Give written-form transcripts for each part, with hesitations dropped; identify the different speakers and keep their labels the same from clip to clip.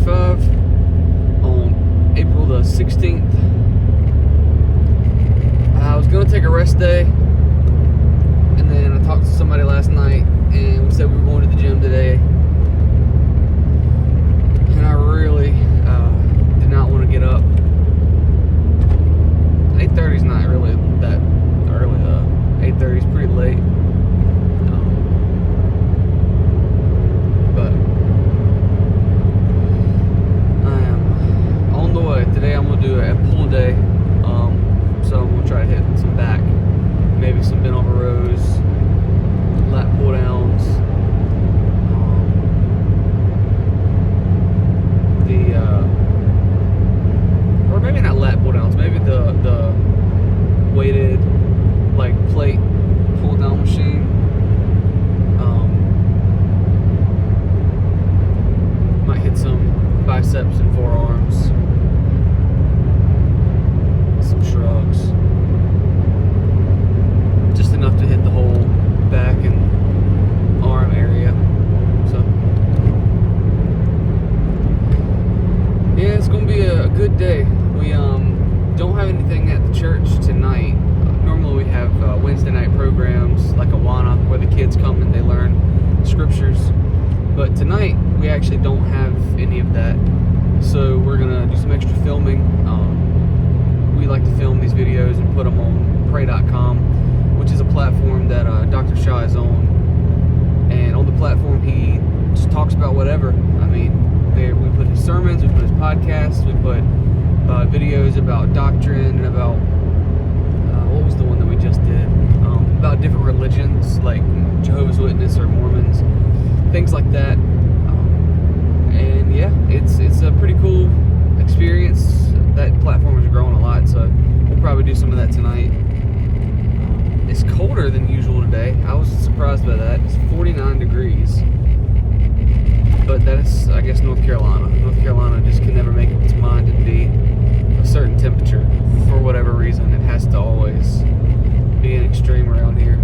Speaker 1: 2025 on April the 16th. I was going to take a rest day, and then I talked to somebody last night, and we said we were going to the gym today. And I really did not want to get up. 8:30 is not really that early. 8:30 is pretty late. But I am on the way. Today I'm going to do a pull day. So I'm going to try to hit some back, maybe some bent over rows, lat pull downs. Or maybe not lat pull downs, maybe the weighted like plate pull down machine. Might hit some biceps and forearms, some shrugs, just enough to hit the whole back and arm area. So yeah, it's gonna be a good day. We don't have anything at the church tonight. Normally we have Wednesday night programs like Awana, where the kids come and they learn scriptures. But tonight we actually don't have any of that. So we're gonna do some extra filming. We like to film these videos and put them on pray.com, which is a platform that Dr. Shaw is on. And on the platform he just talks about whatever. I mean, we put his sermons, we put his podcasts, we put videos about doctrine and about what was the one that we just did? About different religions like Jehovah's Witness or Mormons, things like that. And yeah, it's a pretty cool experience. That platform is growing a lot, so we'll probably do some of that tonight. It's colder than usual today. I was surprised by that. It's 49 degrees. But that's, I guess, North Carolina. North Carolina just can never make up its mind to be a certain temperature for whatever reason. It has to always be an extreme around here.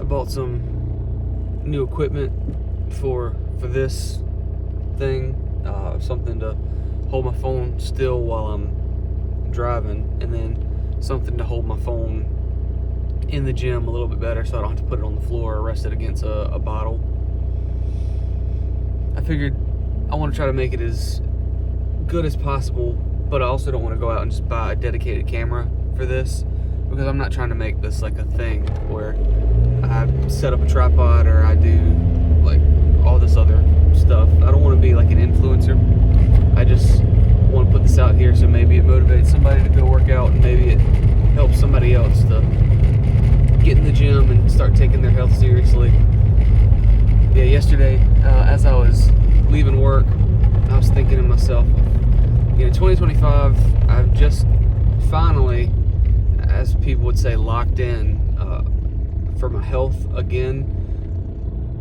Speaker 1: I bought some new equipment for this thing. Something to hold my phone still while I'm driving, and then something to hold my phone in the gym a little bit better so I don't have to put it on the floor or rest it against a bottle. I figured I want to try to make it as good as possible, but I also don't want to go out and just buy a dedicated camera for this, because I'm not trying to make this like a thing where I set up a tripod or I do like all this other stuff. I don't want to be like an influencer. I just want to put this out here so maybe it motivates somebody to go work out, and maybe it helps somebody else to get in the gym and start taking their health seriously. Yeah, yesterday as I was leaving work, I was thinking to myself, 2025, I've just finally, as people would say, locked in for my health again.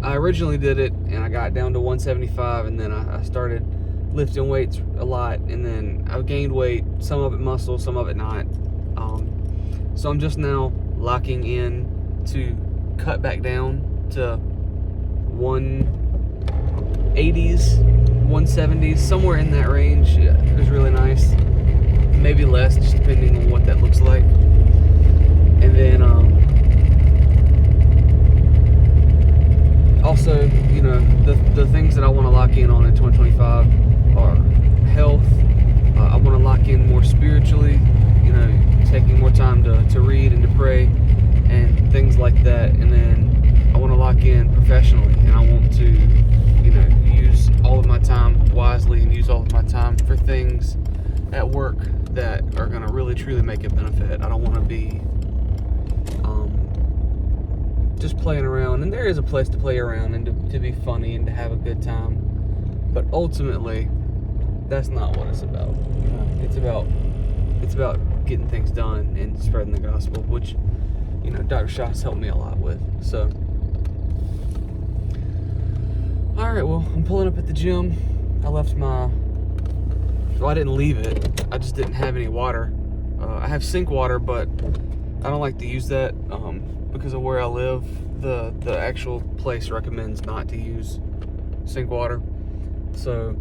Speaker 1: I originally did it and I got down to 175, and then I started lifting weights a lot, and then I gained weight, some of it muscle, some of it not. So I'm just now locking in to cut back down to 180s, 170s, somewhere in that range. It was really nice. Maybe less, just depending on what that looks like. And then also, the things that I want to lock in on in 2025 are health. I want to lock in more spiritually, taking more time to read and to pray and things like that. And then I want to lock in professionally, and I want to, use all of my time wisely and use all of my time for things at work that are going to really truly make a benefit. I don't want to be just playing around, and there is a place to play around and to be funny and to have a good time, but ultimately that's not what it's about. It's about getting things done and spreading the gospel, which Dr. Shaw's helped me a lot with. So alright, well, I'm pulling up at the gym. I left my Well, I didn't leave it. I just didn't have any water. I have sink water, but I don't like to use that because of where I live. The actual place recommends not to use sink water. So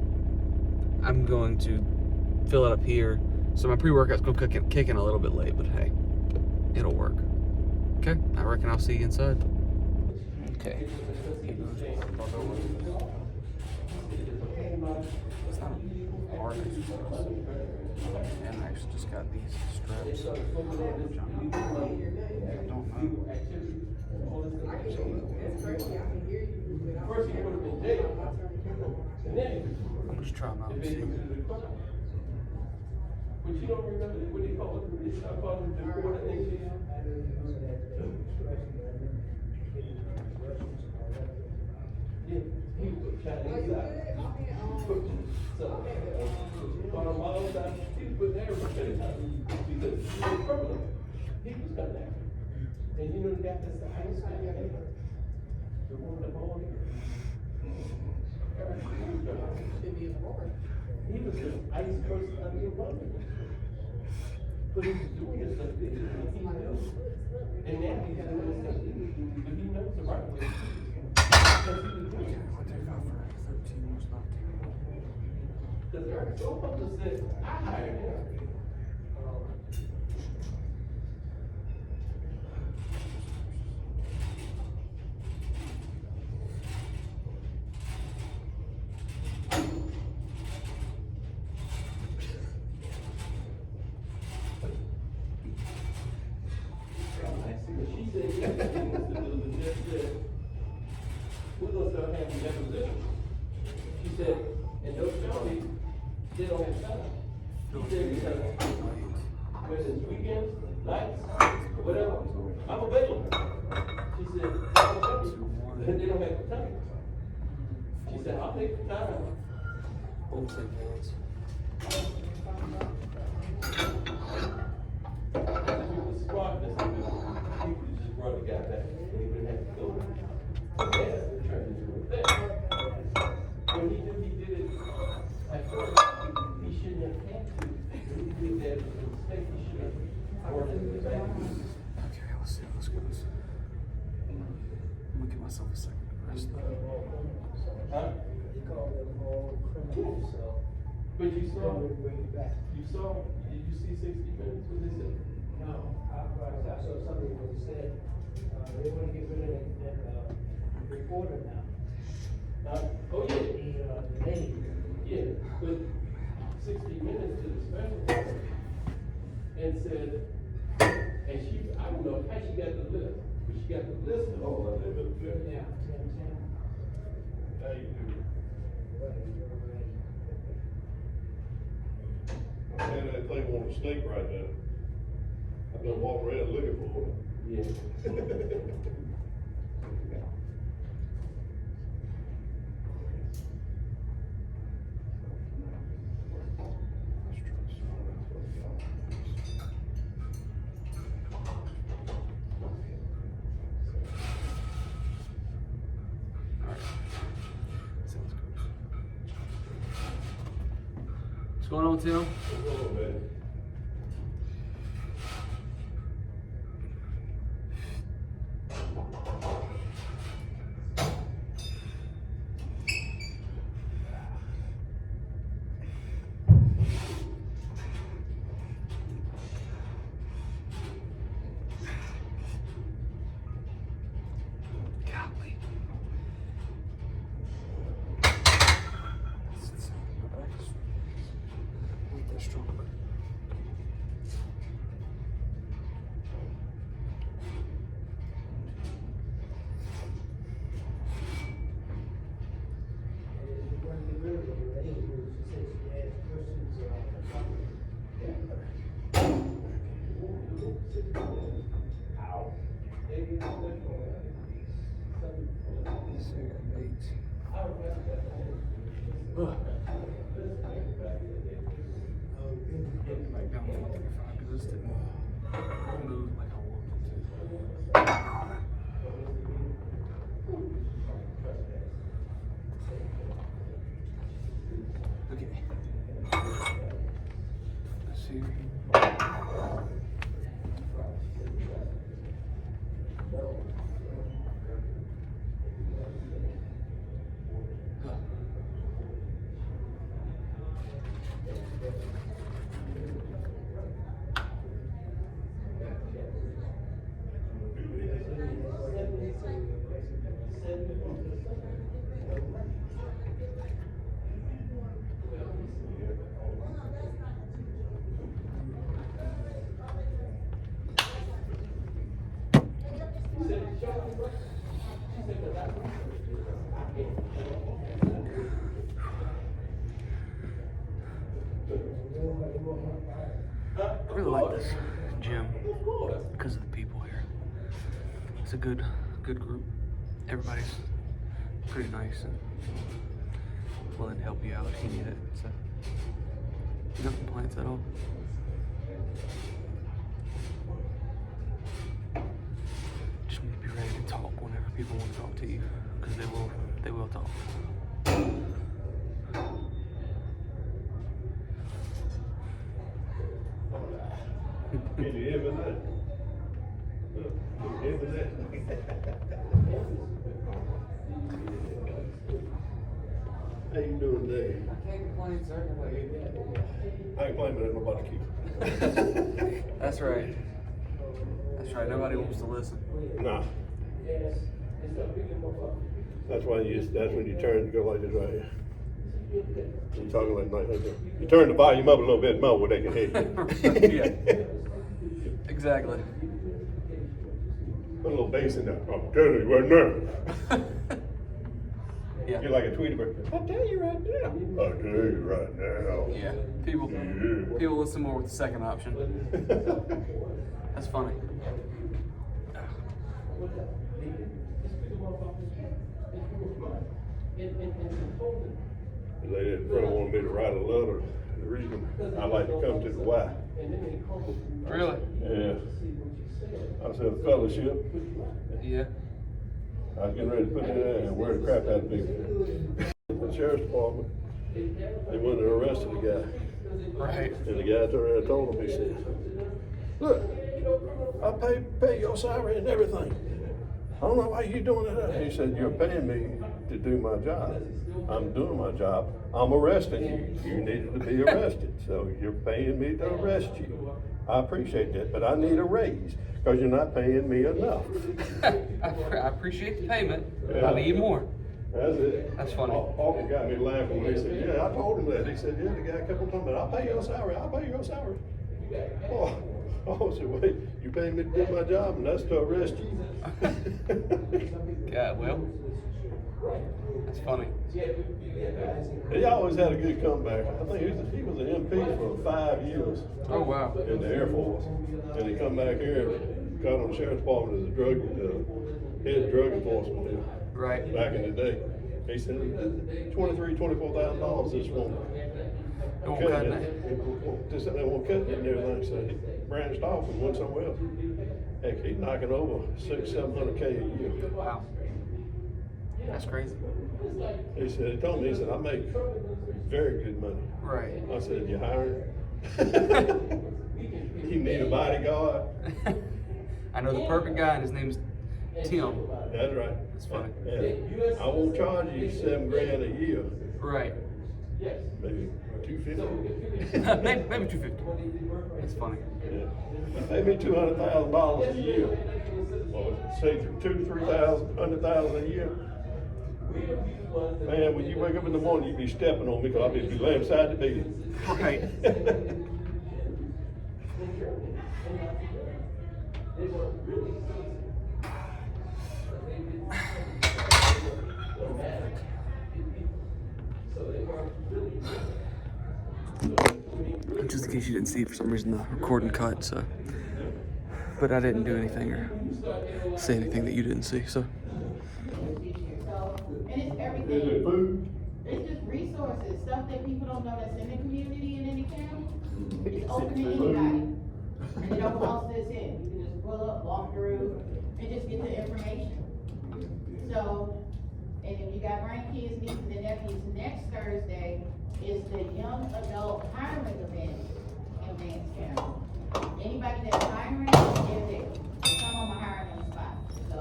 Speaker 1: I'm going to fill it up here. So my pre-workout's going to kick in a little bit late, but hey, it'll work. Okay, I reckon I'll see you inside. Okay. It's not a hard exercise. And I actually just got these straps. I don't know. I'm just trying out and see. But you don't remember what they call it? They start calling it the quarter ATM. Yeah, he was Chinese side. So, on the mom side, he was putting everything out because he was criminal. He was coming after. And you know the guy that's the highest guy ever? The one with the ball here. He was the ice person out here running. But he was doing this stuff that he knows. And now he's doing this stuff but he knows the right way. Because he was doing it. Because Eric Jocko said, I hired him. We're going to start having depositions. She said, and those counties, they don't have time. She said, because whether it's weekends, nights, or whatever, I'm available. She said, they don't have the time. She said, I'll take the time. Smartness, people just brought the guy back. He wouldn't have to go. Yeah, turned into a thing. When he did it at first, he shouldn't have had to. He did that as a mistake. He should have ordered it back. Okay, let's see how this goes. I'm gonna give myself a second to rest.
Speaker 2: Huh? He called them all criminals, so. But you saw,
Speaker 1: bring it back.
Speaker 2: did you see 60 Minutes? What they said?
Speaker 3: No, I saw something that said, they want to get rid of that reporter now.
Speaker 2: Oh, yeah.
Speaker 3: The lady.
Speaker 2: Yeah, but 60 Minutes to the special court and said, and she, I don't know how she got the list, but she got the list of all of them.
Speaker 3: Yeah, 10.
Speaker 2: How you do?
Speaker 4: And that thing on the snake right now. I've been walking around looking for it.
Speaker 2: Yeah.
Speaker 1: What's going on, Tim?
Speaker 4: What's going on, man?
Speaker 1: Golly. Not that strong. Back down to 135 because this didn't move like I wanted it to. Okay. good group. Everybody's pretty nice and willing to help you out if you need it. So no complaints at all. Just need to be ready to talk whenever people want to talk to you, because they will talk.
Speaker 4: Can you hear me now? Can you hear me now? How you doing today?
Speaker 1: I can't complain, sir.
Speaker 4: I ain't playing with nobody keep.
Speaker 1: That's right. That's right. Nobody wants to listen.
Speaker 4: Nah. That's when you turn to go like this right here. You talking like that. You turn the volume up a little bit more where they can hear you.
Speaker 1: Yeah. Exactly.
Speaker 4: Put a little bass in there. I'm telling you right now.
Speaker 1: Yeah.
Speaker 4: You're like a Tweety bird. I'll tell you right now. I'll tell you right now.
Speaker 1: Yeah. People listen more with the second option. That's funny.
Speaker 4: The lady in front wanted me to write a letter. The reason I like to come to the Y.
Speaker 1: Really?
Speaker 4: Yeah. I said the fellowship.
Speaker 1: Yeah.
Speaker 4: I was getting ready to put it in there and wear the crap out of people. The sheriff's department, they went and arrested the guy.
Speaker 1: Right.
Speaker 4: And the guy turned around and told him, he said, look, I pay your salary and everything. I don't know why you doing that. He said, you're paying me to do my job. I'm doing my job. I'm arresting you. You needed to be arrested. So you're paying me to arrest you. I appreciate that, but I need a raise because you're not paying me enough.
Speaker 1: I appreciate the payment.
Speaker 4: Yeah.
Speaker 1: I need more.
Speaker 4: That's it.
Speaker 1: That's funny.
Speaker 4: Alton got me laughing when he said, yeah, I told him that. He said, yeah, the guy kept on talking about, I'll pay your salary. I'll pay your salary. Oh, I said, wait, you paying me to do my job and that's to arrest you?
Speaker 1: God, well, that's funny.
Speaker 4: He always had a good comeback. I think he was an MP for 5 years.
Speaker 1: Oh, wow.
Speaker 4: In the Air Force. And he come back here and got on the sheriff's department as a head drug enforcement there.
Speaker 1: Right.
Speaker 4: Back in the day. He said, $24,000 this woman.
Speaker 1: Don't cut it.
Speaker 4: Just they won't cut it and everything, so he branched off and went somewhere else. Heck, he's knocking over $600-700K a year.
Speaker 1: Wow. That's crazy.
Speaker 4: He said, he told me, he said, I make very good money.
Speaker 1: Right.
Speaker 4: I said, you hiring? You need a bodyguard?
Speaker 1: I know the perfect guy, and his name's Tim.
Speaker 4: That's right.
Speaker 1: That's funny.
Speaker 4: Yeah. I won't charge you $7 grand a year.
Speaker 1: Right.
Speaker 4: Maybe $250.
Speaker 1: maybe $250. That's funny.
Speaker 4: Yeah. Pay me $200,000 a year. Or say $2,000-3,000 $100,000 a year. Man, when you wake up in the morning, you be stepping on me because I'll be laying beside the bed.
Speaker 1: Right. Just in case you didn't see it, for some reason the recording cut, so. But I didn't do anything or say anything that you didn't see, so.
Speaker 5: And it's everything.
Speaker 4: Is it food?
Speaker 5: It's just resources, stuff that people don't know that's in the community and in the county. It's open to anybody. And it don't cost us in. You can just pull up, walk through, and just get the information. So, and if you got grandkids, nieces and nephews, next Thursday is the young adult hiring event in Vance County. Anybody that's hiring, they're there. Some of them are hiring on the spot. So,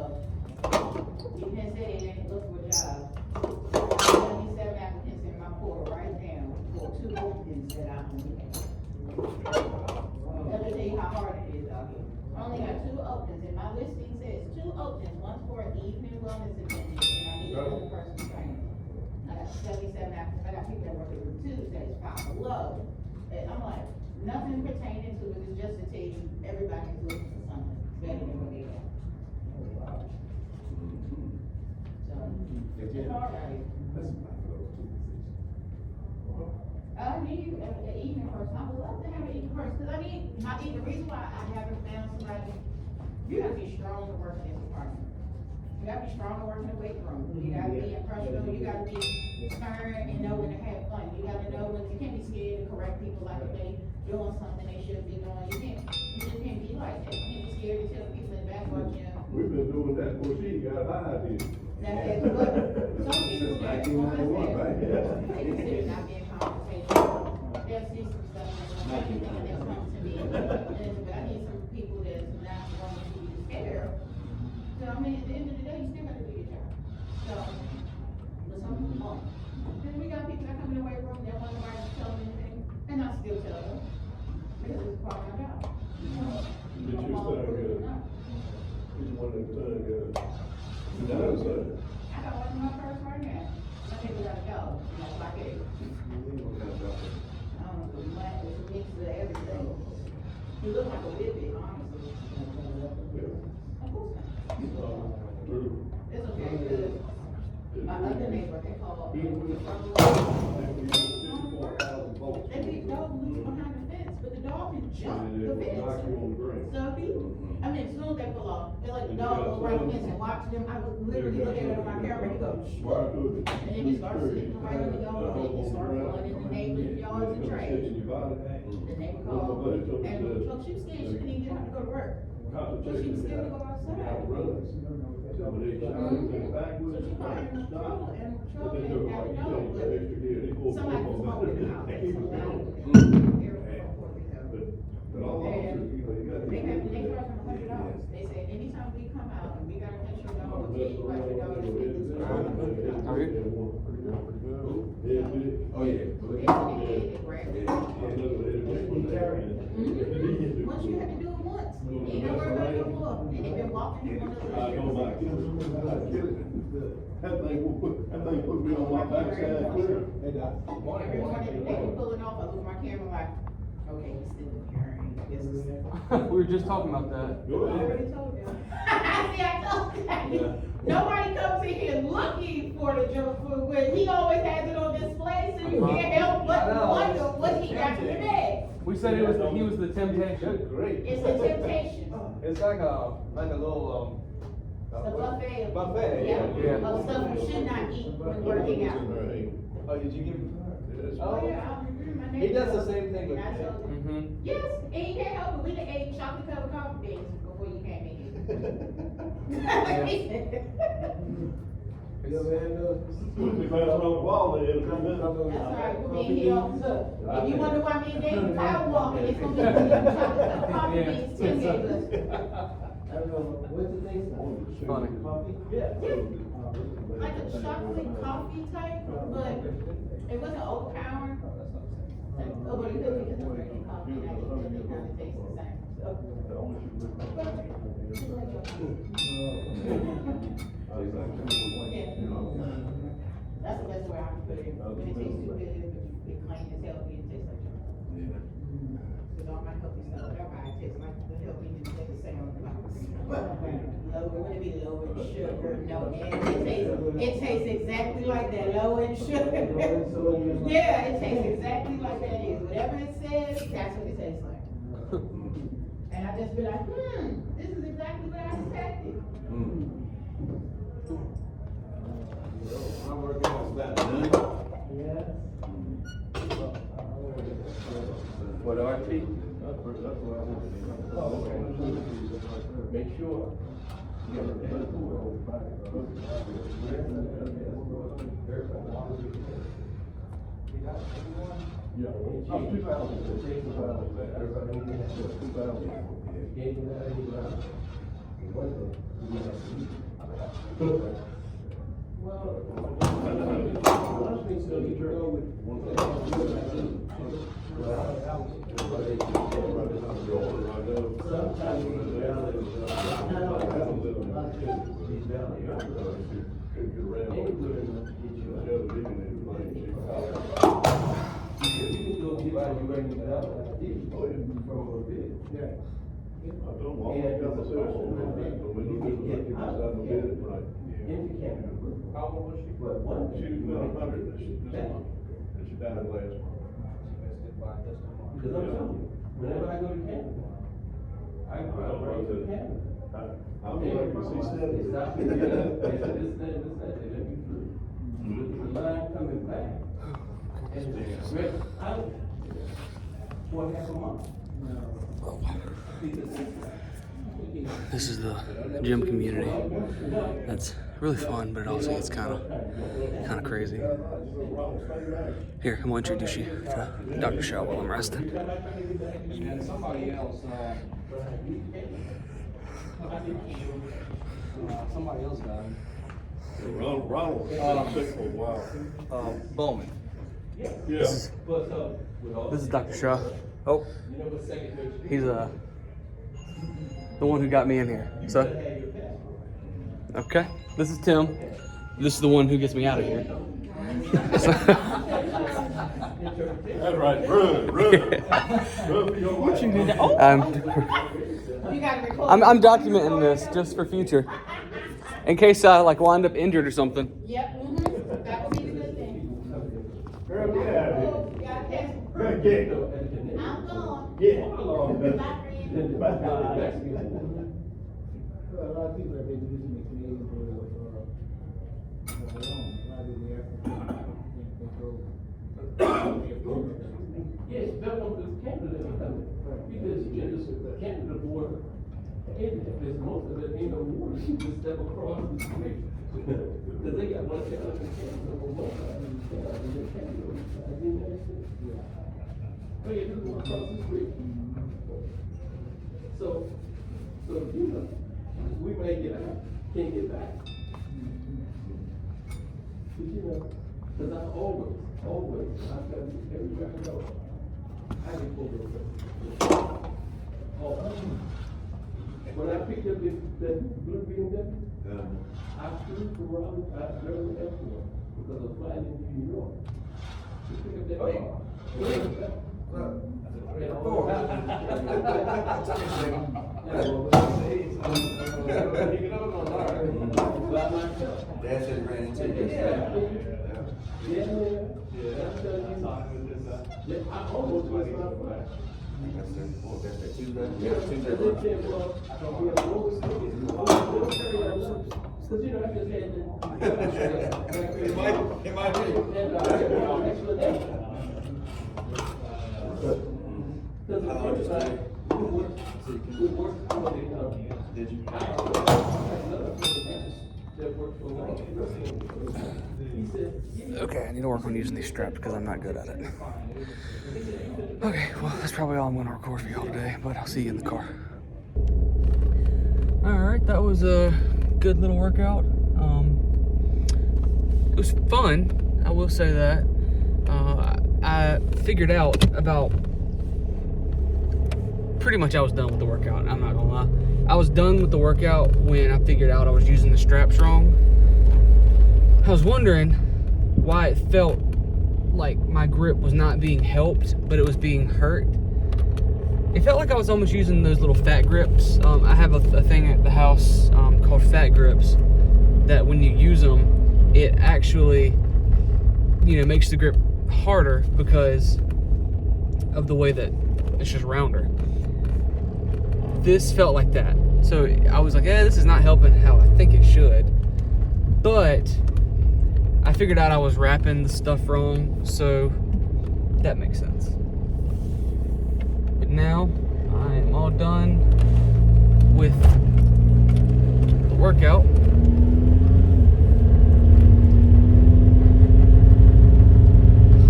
Speaker 5: you can say they didn't look for a job. 77 applicants in my portal right now for 2 openings that I'm looking at. Let me tell you how hard it is out here. I only got 2 openings, and my listing says 2 openings. One's for an evening wellness attendant, and I need another person training. I got 77 applicants. I got people that work every Tuesdays, 5 below. And I'm like, nothing pertaining to it, it's just to tell you everybody's looking for something better than what they got. So, it's hard out here. I need an evening person. I would love to have an evening person, because the reason why I haven't found somebody, you gotta be strong to work in this department. gotta be strong and work in the weight room. You gotta be impressionable, you gotta be stern and know when to have fun. You gotta know when, you can't be scared to correct people like if they doing something they should be doing. You just can't be like that. You can't be scared to tell people in the back watch you.
Speaker 4: We've been doing that before she got high here.
Speaker 5: That is good. Some people that they consider not being confrontational. They'll see some stuff and they'll come to me. But I need some people that's not going to be scared. So I mean, at the end of the day, you still gotta do your job. So, but some people won't. Then we got people that come in the weight room, they don't want nobody to tell them anything, and I still tell them. Because it's part of my job.
Speaker 4: Did you say good? He's one of the time, good. You know, so.
Speaker 5: I got one in my purse right now. Some people gotta go, you know, like it. The black is a mix of everything. You look like a whippet, honestly. Of course not. It's okay, because my other neighbor, they call they big dog loose behind the fence, but the dog can jump the fence. So he, I mean, as soon as they pull off, it's like the dog goes right the fence and watch them. I would literally look at it on my camera, he goes, and then he starts sitting right in the yard, and he starts going in the neighbor's yards and trash. The neighbor called, and look, she was scared, she couldn't even get out to go to work. So she was scared to go outside. So she probably in the trouble, and trouble and got to know, but somebody was home in the house.
Speaker 4: But all officers, you know, you gotta.
Speaker 5: They have, they charge them $100. They say anytime we come out and we gotta catch your dog, we take $100.
Speaker 1: Are you?
Speaker 4: Oh, yeah.
Speaker 5: Once you have to do it once, you know where right before, and they've been walking in one of those.
Speaker 4: That thing put me on my backside clear.
Speaker 5: Every morning, they were pulling off, I look at my camera like, okay, he's still in here.
Speaker 1: We were just talking about that.
Speaker 5: I already told them. See, I told you. Nobody comes in here looking for the junk food, but he always has it on display, so you can't help but wonder what he got in the bag.
Speaker 1: We said he was the temptation.
Speaker 4: Great.
Speaker 5: It's a temptation.
Speaker 6: It's like a little,
Speaker 5: The buffet.
Speaker 6: Buffet,
Speaker 5: Yeah, of stuff you should not eat when working out.
Speaker 6: Oh, did you give?
Speaker 5: Oh, yeah, I remember my
Speaker 6: He
Speaker 5: neighbor.
Speaker 6: does the same thing with
Speaker 5: And I
Speaker 6: me.
Speaker 5: told him,
Speaker 1: Mm-hmm.
Speaker 5: yes, and you can't help it, we done ate chocolate covered coffee beans before you came in here.
Speaker 4: We pass around the wall there, come in.
Speaker 5: That's right, we'll be here, look, if you wonder why me and David power walking, it's gonna be chocolate covered coffee beans, Tim gave us.
Speaker 3: I don't know, what's the taste like?
Speaker 1: Funny.
Speaker 3: Coffee?
Speaker 5: Yeah, like a chocolate coffee type, but it wasn't overpowering. Oh, but it could be because I'm drinking coffee, and I just think it kind of tastes the same, so. That's the best way I can put it, when it tastes too good, but it clean, it's healthy, it tastes like chocolate. Cause all my healthy stuff, whatever I taste like, the healthy, it tastes the same on the box. Low, it wouldn't be low in sugar, no, and it tastes exactly like that, low in sugar. Yeah, it tastes exactly like that is, whatever it says, that's what it tastes like. And I just be like, this is exactly what I expected.
Speaker 4: My workout is about done.
Speaker 3: Yeah.
Speaker 4: What, RT? That's what I want. Make sure. Yeah. Oh, 2000.
Speaker 6: How old was she?
Speaker 4: She was 100 this month, and she died last month.
Speaker 2: Because I'm telling you, whenever I go to Canada, I go to Canada.
Speaker 4: I I'm like, cause he said
Speaker 2: They stopped me there. They said, this, that, they let me through. The line coming back. And what happened, Mom?
Speaker 1: This is the gym community. That's really fun, but it also gets kind of crazy. Here, I'm going to introduce you to Dr. Shaw while I'm resting.
Speaker 6: And somebody else, somebody else got him.
Speaker 4: Ronald was sick for a while.
Speaker 6: Bowman.
Speaker 4: Yeah.
Speaker 1: This is Dr. Shaw. Oh, he's the one who got me in here. So, okay, this is Tim. This is the one who gets me out of here. So,
Speaker 4: That's right, run. What you did?
Speaker 5: You gotta record.
Speaker 1: I'm documenting this just for future, in case I like wind up injured or something.
Speaker 5: Yep, that would be the good thing.
Speaker 4: Girl, get out of here.
Speaker 5: You gotta test.
Speaker 4: Good get.
Speaker 5: I'm gone.
Speaker 4: Yeah.
Speaker 5: Bye, friend.
Speaker 3: A lot of people have been using the Canadian for long. A lot of the African
Speaker 2: Yes, that one is Canada. Because you get this Canada border. And there's most of it ain't no water. You just step across the street. Because they got one Canada and Canada for one side. And then Canada on the side. You know what I'm saying? Oh, yeah, just go across the street. So, you know, we may get out, can't get back. But you know, because I always, I've got everywhere I go, I get pulled over. Oh, when I picked up that blue BMW, I flew around, I drove the airport because I was flying into New York. To pick up that car.
Speaker 6: Dad said he ran into you.
Speaker 2: I almost was not flying.
Speaker 6: That's the Tuesday.
Speaker 2: Because you know, I just had
Speaker 6: It might be. Did you?
Speaker 1: Okay, I need to work on using these straps because I'm not good at it. Okay, well, that's probably all I'm going to record for y'all today, but I'll see you in the car. Alright, that was a good little workout. It was fun, I will say that. I figured out about pretty much I was done with the workout, I'm not gonna lie. I was done with the workout when I figured out I was using the straps wrong. I was wondering why it felt like my grip was not being helped, but it was being hurt. It felt like I was almost using those little fat grips. I have a thing at the house called fat grips that when you use them, it actually, you know, makes the grip harder because of the way that it's just rounder. This felt like that. So I was like, this is not helping how I think it should. But I figured out I was wrapping the stuff wrong, so that makes sense. But now I am all done with the workout.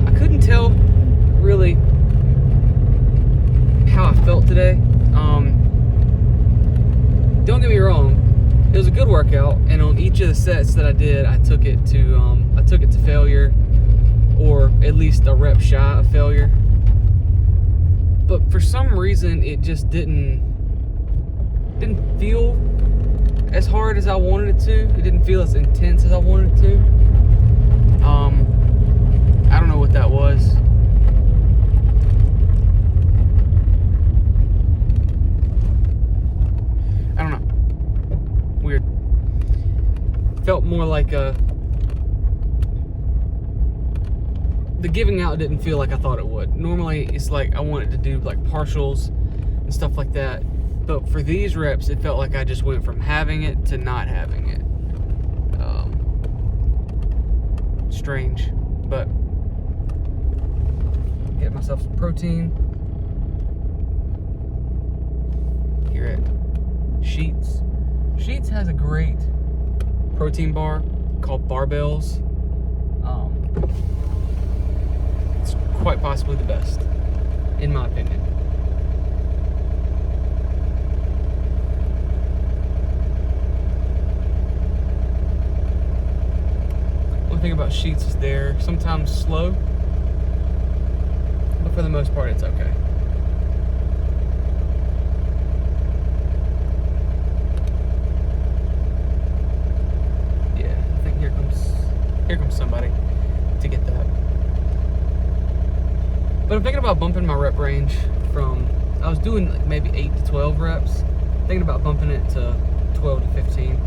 Speaker 1: I couldn't tell really how I felt today. Don't get me wrong, it was a good workout, and on each of the sets that I did, I took it to failure, or at least a rep shy of failure. But for some reason, it just didn't feel as hard as I wanted it to. It didn't feel as intense as I wanted it to. I don't know what that was. I don't know. Weird. Felt more like the giving out didn't feel like I thought it would. Normally it's like I wanted to do like partials and stuff like that, But for these reps, it felt like I just went from having it to not having it. Strange, but get myself some protein here at Sheets. Sheets has a great protein bar called Barbells. It's quite possibly the best, in my opinion. One thing about Sheets is they're sometimes slow, but for the most part, it's okay. Yeah, I think here comes somebody to get that. But I'm thinking about bumping my rep range from, I was doing like maybe 8 to 12 reps. Thinking about bumping it to 12 to 15.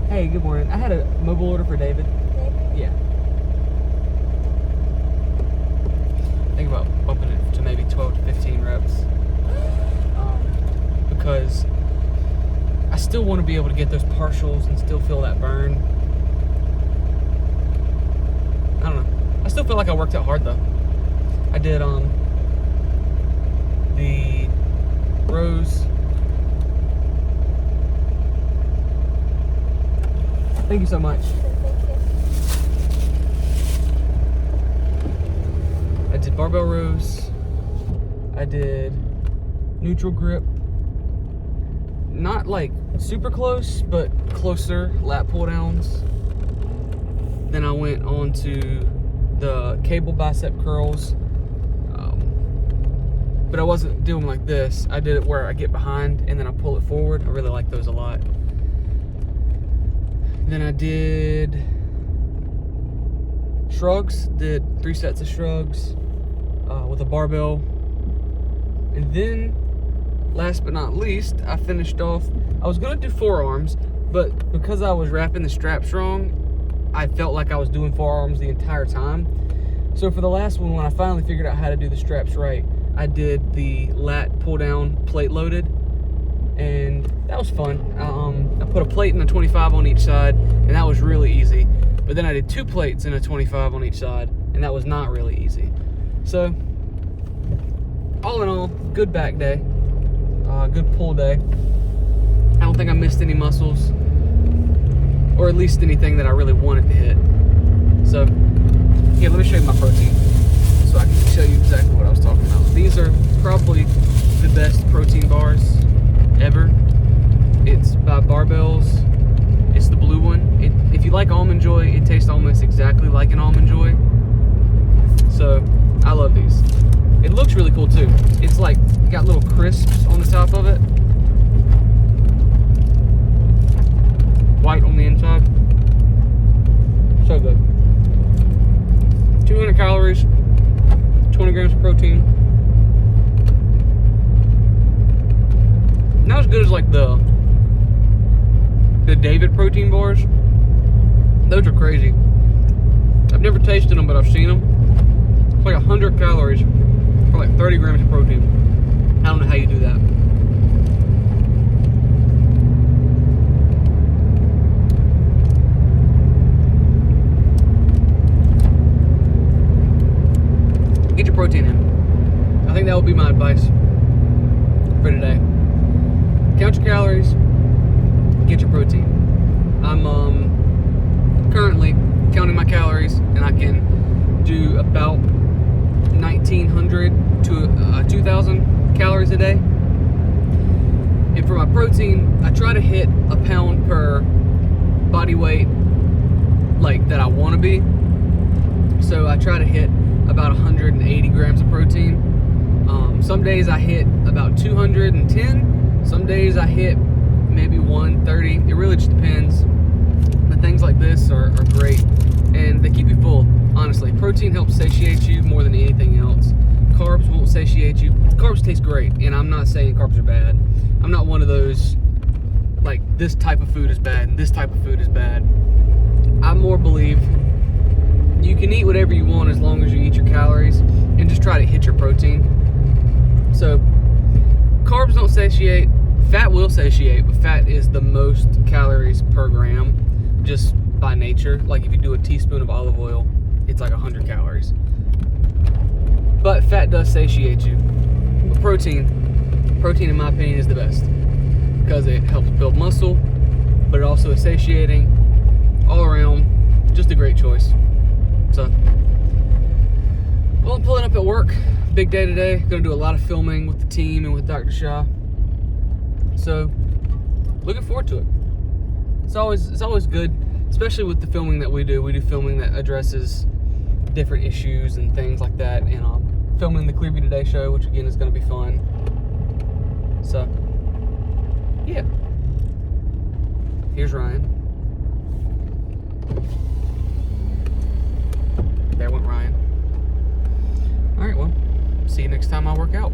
Speaker 1: Hey, good morning. I had a mobile order for David. Yeah. Think about bumping it to maybe 12 to 15 reps. Because I still want to be able to get those partials and still feel that burn. I don't know. I still feel like I worked out hard though. I did the rows. Thank you so much. I did barbell rows. I did neutral grip. Not like super close, but closer lat pull downs. Then I went on to the cable bicep curls. But I wasn't doing like this. I did it where I get behind and then I pull it forward. I really like those a lot. Then I did shrugs, did 3 sets of shrugs with a barbell. And then, last but not least, I finished off, I was gonna do forearms, but because I was wrapping the straps wrong, I felt like I was doing forearms the entire time. So for the last one, when I finally figured out how to do the straps right, I did the lat pull down plate loaded. And that was fun. I put a plate and a 25 on each side, and that was really easy. But then I did 2 plates and a 25 on each side, and that was not really easy. So, all in all, good back day, good pull day. I don't think I missed any muscles, or at least anything that I really wanted to hit. So, yeah, let me show you my protein, so I can show you exactly what I was talking about. These are probably the best protein bars ever. It's by Barbells. It's the blue one. If you like Almond Joy, it tastes almost exactly like an Almond Joy. So I love these. It looks really cool too. It's like got little crisps on the top of it. White on the inside. So good. 200 calories, 20 grams of protein. Not as good as like the David protein bars. Those are crazy. I've never tasted them, but I've seen them. It's like 100 calories for like 30 grams of protein. I don't know how you do that. Get your protein in. I think that would be my advice for today. Count your calories, get your protein. I'm currently counting my calories, and I can do about 1,900 to 2,000 calories a day. And for my protein, I try to hit a pound per body weight, like that I want to be. So I try to hit about 180 grams of protein. Some days I hit about 210. Some days I hit maybe 130. It really just depends. But things like this are great, and they keep you full, honestly. Protein helps satiate you more than anything else. Carbs won't satiate you. Carbs taste great, and I'm not saying carbs are bad. I'm not one of those, like, this type of food is bad and this type of food is bad. I more believe you can eat whatever you want as long as you eat your calories and just try to hit your protein. So carbs don't satiate. Fat will satiate, but fat is the most calories per gram just by nature. Like if you do a teaspoon of olive oil, it's like 100 calories. But fat does satiate you. But protein in my opinion is the best because it helps build muscle, but it also is satiating. All around, just a great choice. So, well, I'm pulling up at work. Big day today. Gonna do a lot of filming with the team and with Dr. Shah. So, looking forward to it. It's always good, especially with the filming that we do. We do filming that addresses different issues and things like that. And filming the Clearview Today show, which again is gonna be fun. So, yeah. Here's Ryan. There went Ryan. All right, well, see you next time I work out.